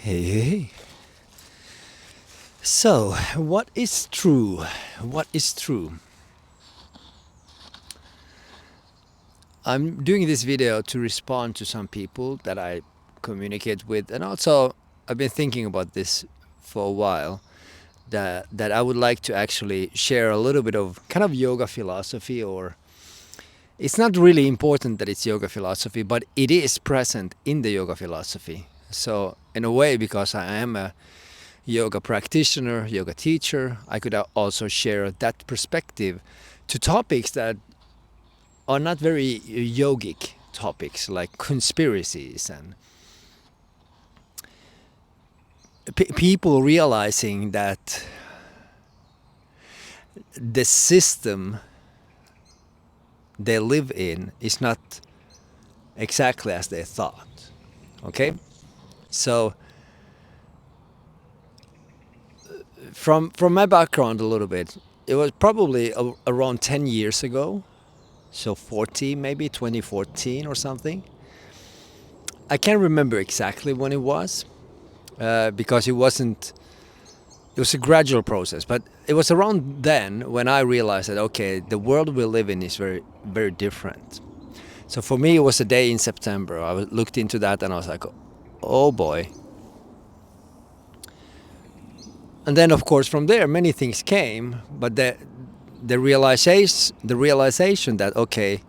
Hey. So, what is true? What is true? I'm doing this video to respond to some people that I communicate with, and also I've been thinking about this for a while. That I would like to actually share a little bit of kind of yoga philosophy, or it's not really important that it's yoga philosophy, but it is present in the yoga philosophy. So, in a way, because I am a yoga practitioner, yoga teacher, I could also share that perspective to topics that are not very yogic topics, like conspiracies and people realizing that the system they live in is not exactly as they thought. Okay? So from my background a little bit, it was probably around 10 years ago, so 40, maybe 2014 or something. I can't remember exactly when it was, because it was a gradual process, but it was around then when I realized that, okay, the world we live in is very, very different. So for me, it was a day in September. I looked into that and I was like, oh boy. And then, of course, from there, many things came, but the realization that, okay,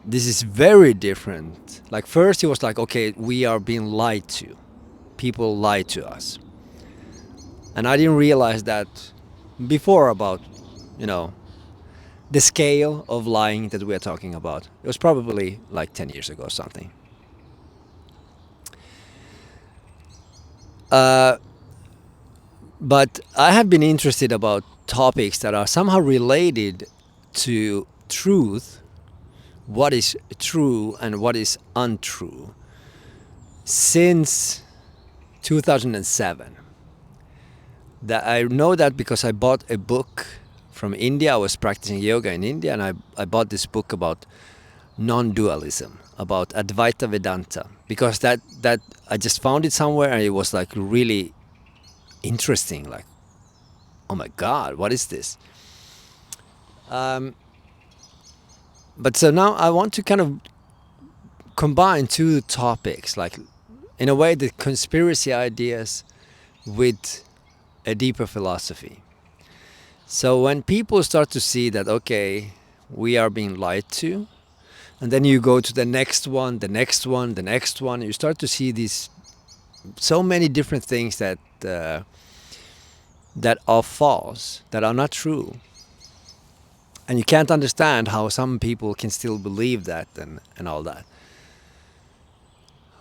this is very different. Like, first it was like, okay, we are being lied to. People lie to us. And I didn't realize that before, about, you know, the scale of lying that we are talking about. It was probably like 10 years ago or something. But I have been interested about topics that are somehow related to truth, what is true and what is untrue, since 2007. That I know that because I bought a book from India. I was practicing yoga in India, and I bought this book about non-dualism, about Advaita Vedanta, because that I just found it somewhere and it was like really interesting. Like, oh my God, what is this? But so now I want to kind of combine two topics, like in a way the conspiracy ideas with a deeper philosophy. So when people start to see that, okay, we are being lied to, and then you go to the next one, the next one, the next one, you start to see these so many different things that that are false, that are not true. And you can't understand how some people can still believe that and all that.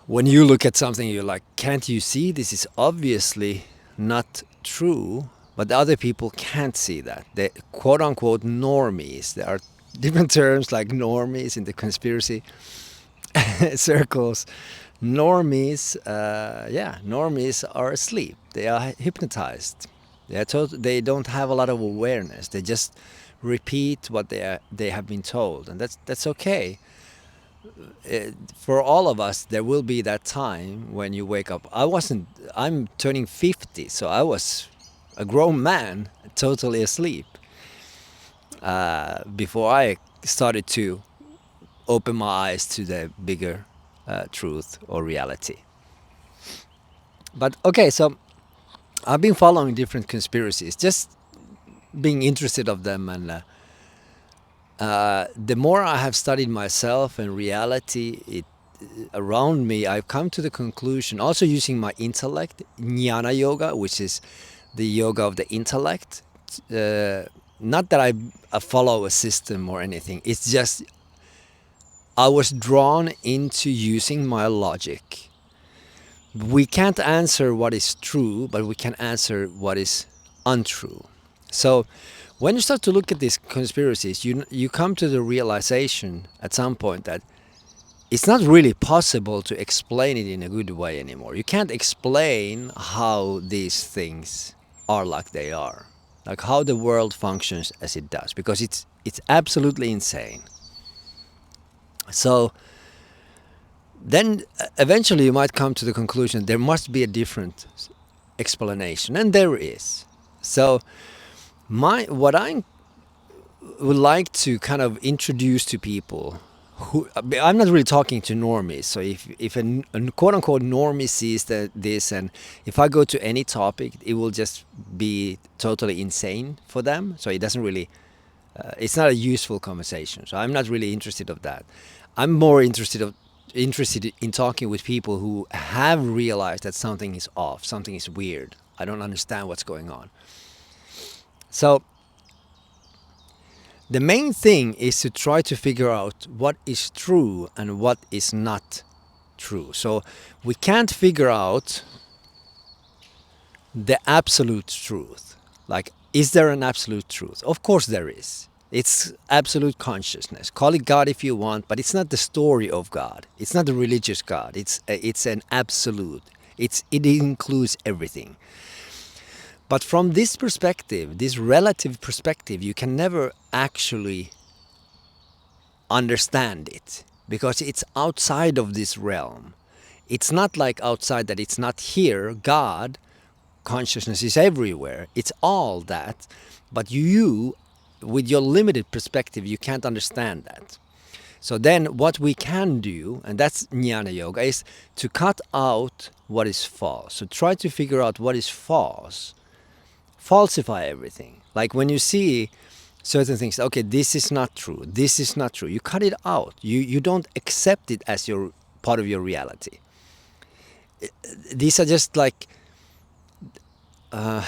When you look at something, you're like, can't you see this is obviously not true? But the other people can't see that. The quote unquote normies, there are different terms like normies in the conspiracy circles. Normies, normies are asleep. They are hypnotized. They don't have a lot of awareness. They just repeat what they have been told, and that's okay. For all of us, there will be that time when you wake up. I'm turning 50, so I was a grown man, totally asleep, before I started to open my eyes to the bigger truth or reality. But okay, so I've been following different conspiracies, just being interested of them, and the more I have studied myself and reality around me, I've come to the conclusion, also using my intellect, jnana yoga, which is the yoga of the intellect. Not that I follow a system or anything. It's just I was drawn into using my logic. We can't answer what is true, but we can answer what is untrue. So when you start to look at these conspiracies, you come to the realization at some point that it's not really possible to explain it in a good way anymore. You can't explain how these things are like they are, like how the world functions as it does, because it's absolutely insane. So then eventually you might come to the conclusion there must be a different explanation, and there is. So what I would like to kind of introduce to people who, I'm not really talking to normies. So if a quote unquote normie sees this, and if I go to any topic, it will just be totally insane for them. So it doesn't really, it's not a useful conversation. So I'm not really interested of that. I'm more interested in talking with people who have realized that something is off, something is weird. I don't understand what's going on. So the main thing is to try to figure out what is true and what is not true. So we can't figure out the absolute truth. Like, is there an absolute truth? Of course there is. It's absolute consciousness. Call it God if you want, but it's not the story of God. It's not the religious God. It's an absolute. It includes everything. But from this perspective, this relative perspective, you can never actually understand it because it's outside of this realm. It's not like outside that it's not here. God, consciousness is everywhere. It's all that. But you, with your limited perspective, you can't understand that. So then what we can do, and that's Jnana Yoga, is to cut out what is false. So try to figure out what is false. Falsify everything. Like when you see certain things, okay, this is not true, this is not true, you cut it out. You don't accept it as your part of your reality. These are just like so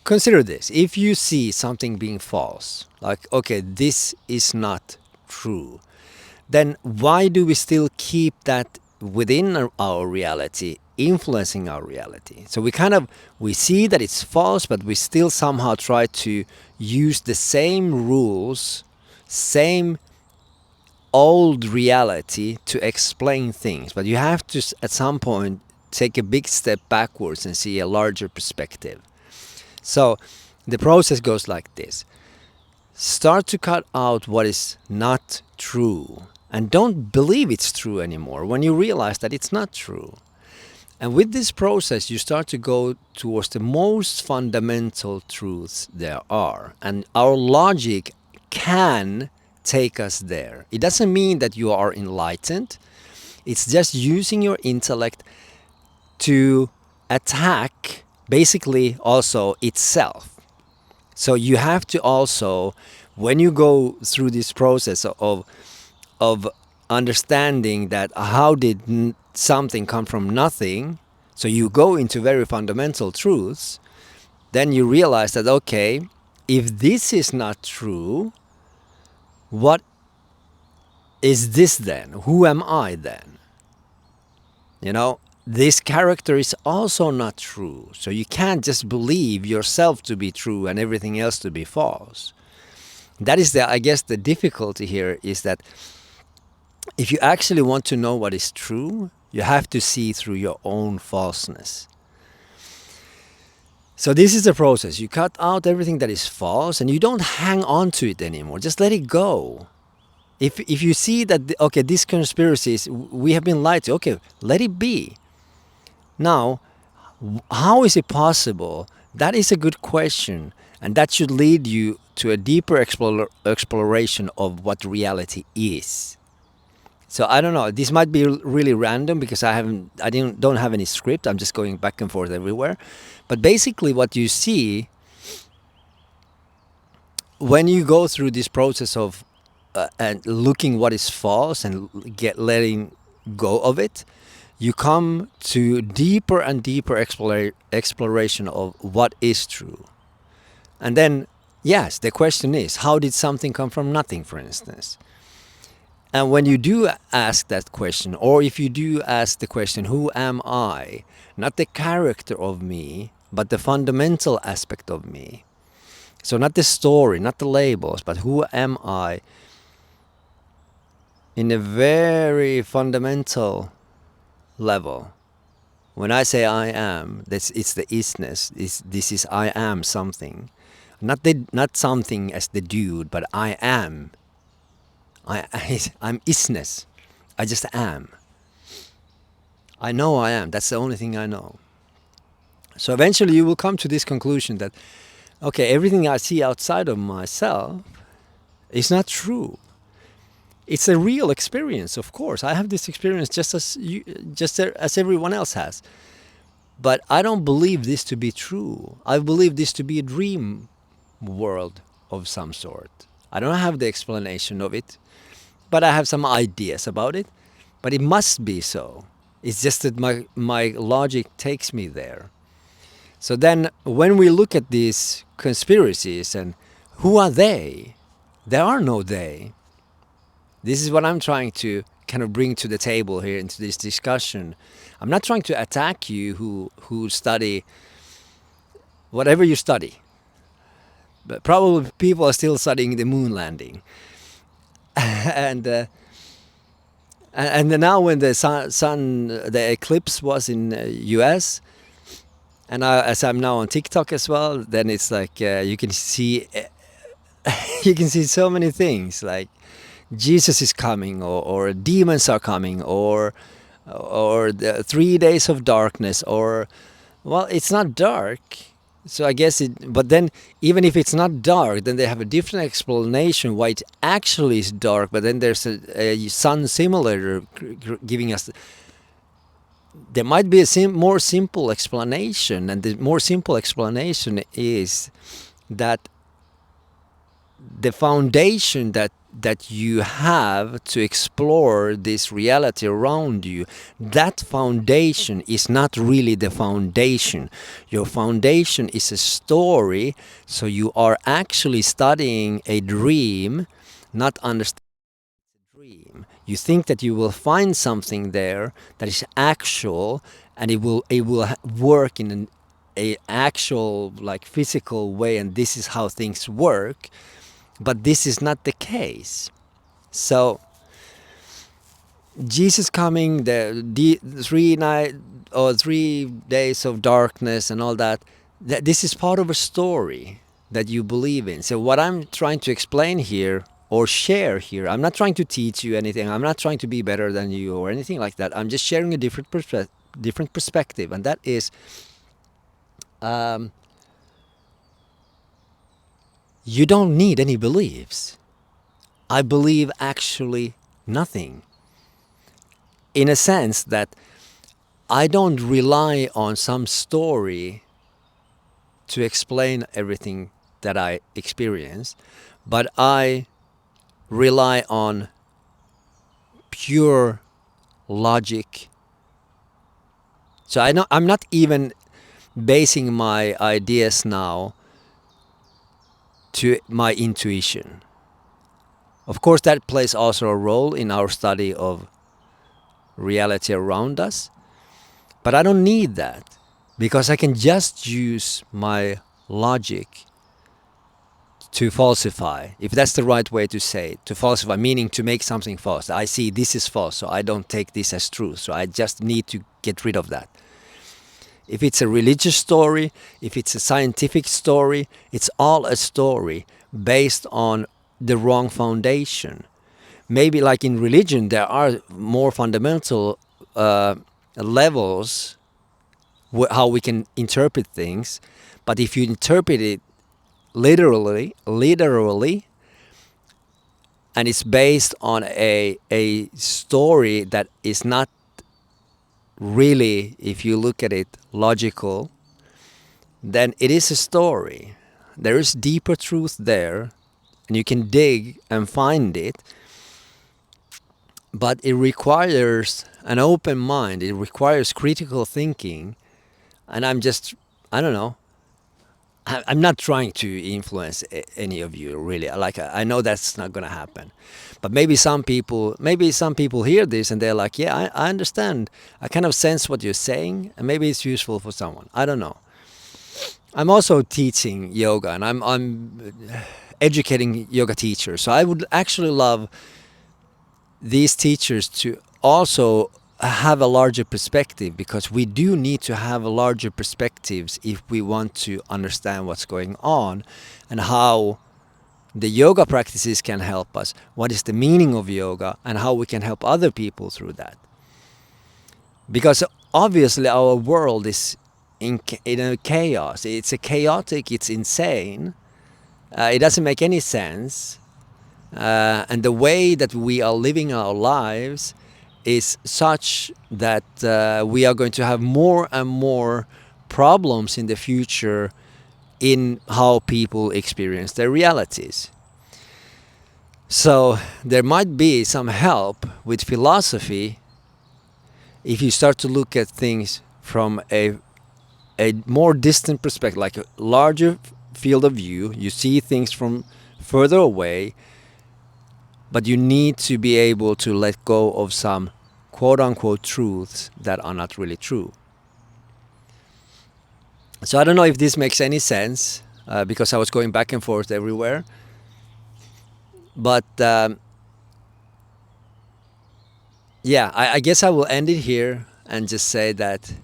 consider this. If you see something being false, like, okay, this is not true, then why do we still keep that within our reality, influencing our reality? So we see that it's false, but we still somehow try to use the same rules, same old reality to explain things. But you have to at some point take a big step backwards and see a larger perspective. So the process goes like this. Start to cut out what is not true, and don't believe it's true anymore when you realize that it's not true. And with this process, you start to go towards the most fundamental truths there are. And our logic can take us there. It doesn't mean that you are enlightened. It's just using your intellect to attack basically also itself. So you have to also, when you go through this process of understanding that how did something come from nothing, so you go into very fundamental truths, then you realize that, okay, if this is not true, what is this then? Who am I then? You know, this character is also not true. So you can't just believe yourself to be true and everything else to be false. That is I guess the difficulty here is that if you actually want to know what is true, you have to see through your own falseness. So this is the process. You cut out everything that is false and you don't hang on to it anymore. Just let it go. If you see that, okay, these conspiracies, we have been lied to, okay, let it be. Now, how is it possible? That is a good question. And that should lead you to a deeper exploration of what reality is. So I don't know. This might be really random because I don't have any script. I'm just going back and forth everywhere. But basically, what you see when you go through this process of and looking what is false and letting go of it, you come to deeper and deeper exploration of what is true. And then, yes, the question is, how did something come from nothing, for instance? And when you do ask that question, or if you do ask the question, who am I? Not the character of me, but the fundamental aspect of me. So not the story, not the labels, but who am I? In a very fundamental level. When I say I am, it's the isness. This is I am something. Not something as the dude, but I am I'm isness. I just am. I know I am. That's the only thing I know. So eventually you will come to this conclusion that, okay, everything I see outside of myself is not true. It's a real experience, of course. I have this experience just as you, just as everyone else has. But I don't believe this to be true. I believe this to be a dream world of some sort. I don't have the explanation of it, but I have some ideas about it. But it must be so. It's just that my logic takes me there. So then when we look at these conspiracies and who are they? There are no they. This is what I'm trying to kind of bring to the table here into this discussion. I'm not trying to attack you who study whatever you study. But probably people are still studying the moon landing. And then now when the sun the eclipse was in US, and as I'm now on TikTok as well, then it's like you can see you can see so many things like Jesus is coming, or demons are coming, or the 3 days of darkness, or well, it's not dark. So I guess it, but then even if it's not dark, then they have a different explanation why it actually is dark. But then there's a sun simulator giving us. There might be a more simple explanation, and the more simple explanation is that the foundation that you have to explore this reality around you, that foundation is not really the foundation. Your foundation is a story, so you are actually studying a dream, not understanding the dream. You think that you will find something there that is actual, and it will work in a actual, like, physical way, and this is how things work. But this is not the case. So Jesus coming, the 3 days of darkness and all that, this is part of a story that you believe in. So what I'm trying to explain here or share here, I'm not trying to teach you anything. I'm not trying to be better than you or anything like that. I'm just sharing a different perspective, and that is you don't need any beliefs. I believe actually nothing. In a sense that I don't rely on some story to explain everything that I experience, but I rely on pure logic. So I'm not even basing my ideas now to my intuition. Of course, that plays also a role in our study of reality around us, but I don't need that, because I can just use my logic to falsify, if that's the right way to say it. To falsify, meaning to make something false. I see this is false, so I don't take this as true, so I just need to get rid of that. If it's a religious story, if it's a scientific story, it's all a story based on the wrong foundation. Maybe like in religion, there are more fundamental levels how we can interpret things. But if you interpret it literally, and it's based on a story that is not really, if you look at it, logical, then it is a story. There is deeper truth there, and you can dig and find it, but it requires an open mind. It requires critical thinking, and I don't know, I'm not trying to influence any of you, really. Like, I know that's not going to happen, but maybe some people hear this and they're like, yeah, I understand. I kind of sense what you're saying, and maybe it's useful for someone. I don't know. I'm also teaching yoga, and I'm educating yoga teachers. So I would actually love these teachers to also have a larger perspective, because we do need to have larger perspectives if we want to understand what's going on and how The yoga practices can help us. What is the meaning of yoga and how we can help other people through that? Because obviously our world is in a chaos. It's a chaotic, it's insane. It doesn't make any sense. And the way that we are living our lives is such that we are going to have more and more problems in the future in how people experience their realities. So there might be some help with philosophy if you start to look at things from a more distant perspective, like a larger field of view. You see things from further away, but you need to be able to let go of some quote unquote truths that are not really true. So I don't know if this makes any sense because I was going back and forth everywhere. But yeah, I guess I will end it here and just say that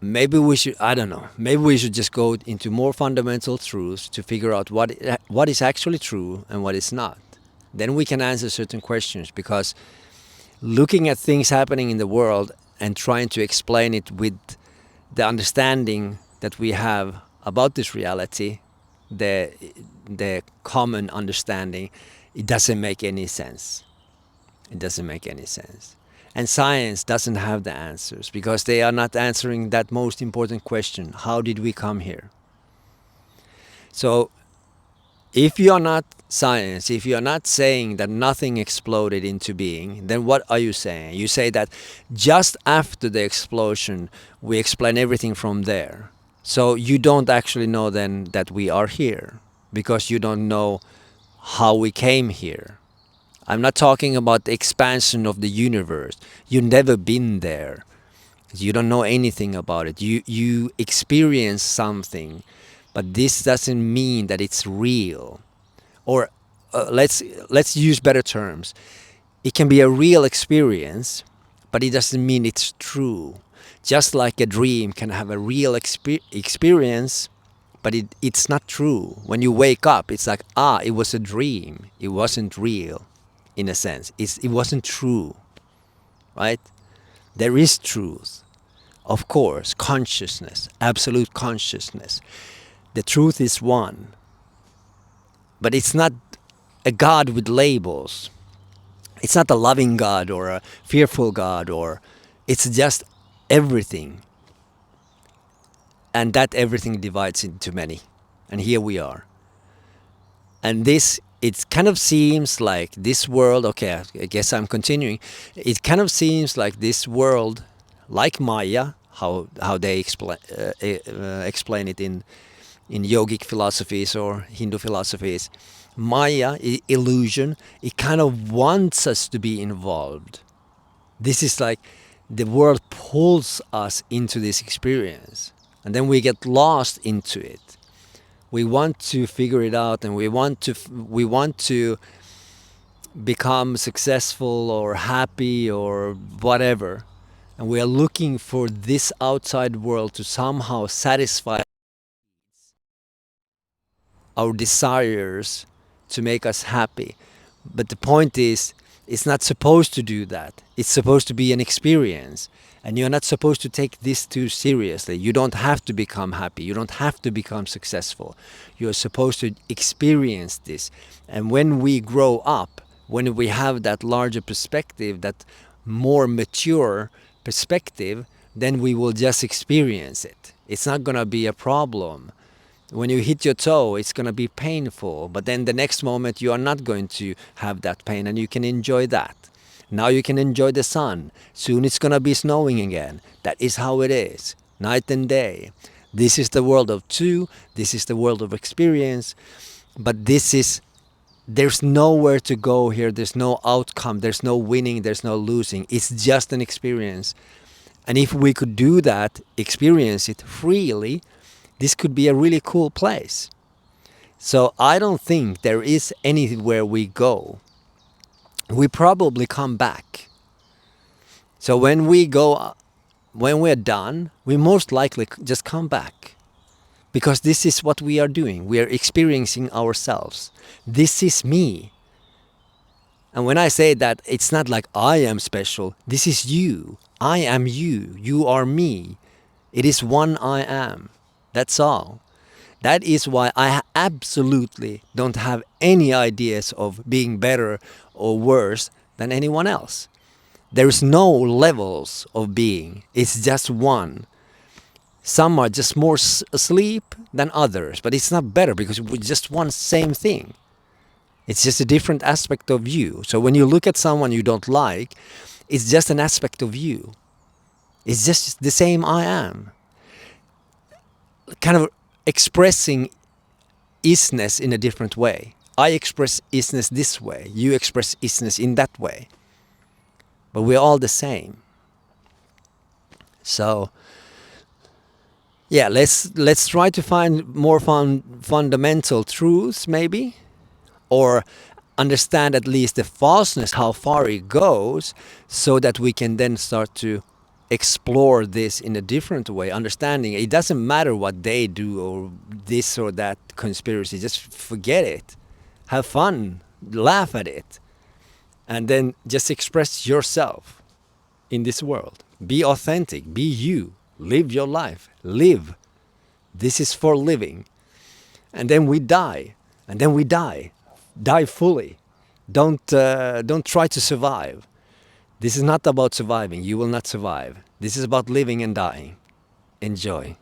maybe we should, I don't know, maybe we should just go into more fundamental truths to figure out what is actually true and what is not. Then we can answer certain questions, because looking at things happening in the world and trying to explain it with the understanding that we have about this reality, the common understanding, it doesn't make any sense. It doesn't make any sense. And science doesn't have the answers because they are not answering that most important question: how did we come here? So if you are not science, if you are not saying that nothing exploded into being, then what are you saying? You say that just after the explosion, we explain everything from there. So you don't actually know then that we are here, because you don't know how we came here. I'm not talking about the expansion of the universe. You've never been there. You don't know anything about it. You experience something, but this doesn't mean that it's real. Or let's use better terms. It can be a real experience, but it doesn't mean it's true. Just like a dream can have a real experience, but it's not true. When you wake up, it's like, it was a dream. It wasn't real, in a sense. It wasn't true, right? There is truth. Of course, consciousness, absolute consciousness. The truth is one. But it's not a God with labels. It's not a loving God or a fearful God, or it's just everything. And that everything divides into many. And here we are. And this, it kind of seems like this world, okay, I guess I'm continuing. It kind of seems like this world, like Maya, how they explain it in yogic philosophies or Hindu philosophies. Maya, illusion, it kind of wants us to be involved. This is like the world pulls us into this experience, and then we get lost into it. We want to figure it out, and we want to become successful or happy or whatever, and we are looking for this outside world to somehow satisfy our desires, to make us happy. But the point is, it's not supposed to do that. It's supposed to be an experience. And you're not supposed to take this too seriously. You don't have to become happy. You don't have to become successful. You're supposed to experience this. And when we grow up, when we have that larger perspective, that more mature perspective, then we will just experience it. It's not going to be a problem. When you hit your toe, it's going to be painful, but then the next moment you are not going to have that pain, and you can enjoy that. Now you can enjoy the sun. Soon it's going to be snowing again. That is how it is, night and day. This is the world of two. This is the world of experience. But there's nowhere to go here. There's no outcome. There's no winning. There's no losing. It's just an experience. And if we could do that, experience it freely, this could be a really cool place. So I don't think there is anywhere we go. We probably come back. So when we're done, we most likely just come back. Because this is what we are doing. We are experiencing ourselves. This is me. And when I say that, it's not like I am special. This is you. I am you. You are me. It is one I am. That's all. That is why I absolutely don't have any ideas of being better or worse than anyone else. There is no levels of being. It's just one. Some are just more asleep than others, but it's not better because we just one same thing. It's just a different aspect of you. So when you look at someone you don't like, it's just an aspect of you. It's just the same I am. Kind of expressing isness in a different way. I express isness this way. You express isness in that way. But we're all the same. So yeah, let's try to find more fundamental truths maybe, or understand at least the falseness, how far it goes, so that we can then start to explore this in a different way, understanding it doesn't matter what they do or this or that conspiracy, just forget it, have fun, laugh at it, and then just express yourself in this world. Be authentic, be you, live your life, live. This is for living. And then we die, and then we die. Die fully. Don't try to survive. This is not about surviving. You will not survive. This is about living and dying. Enjoy.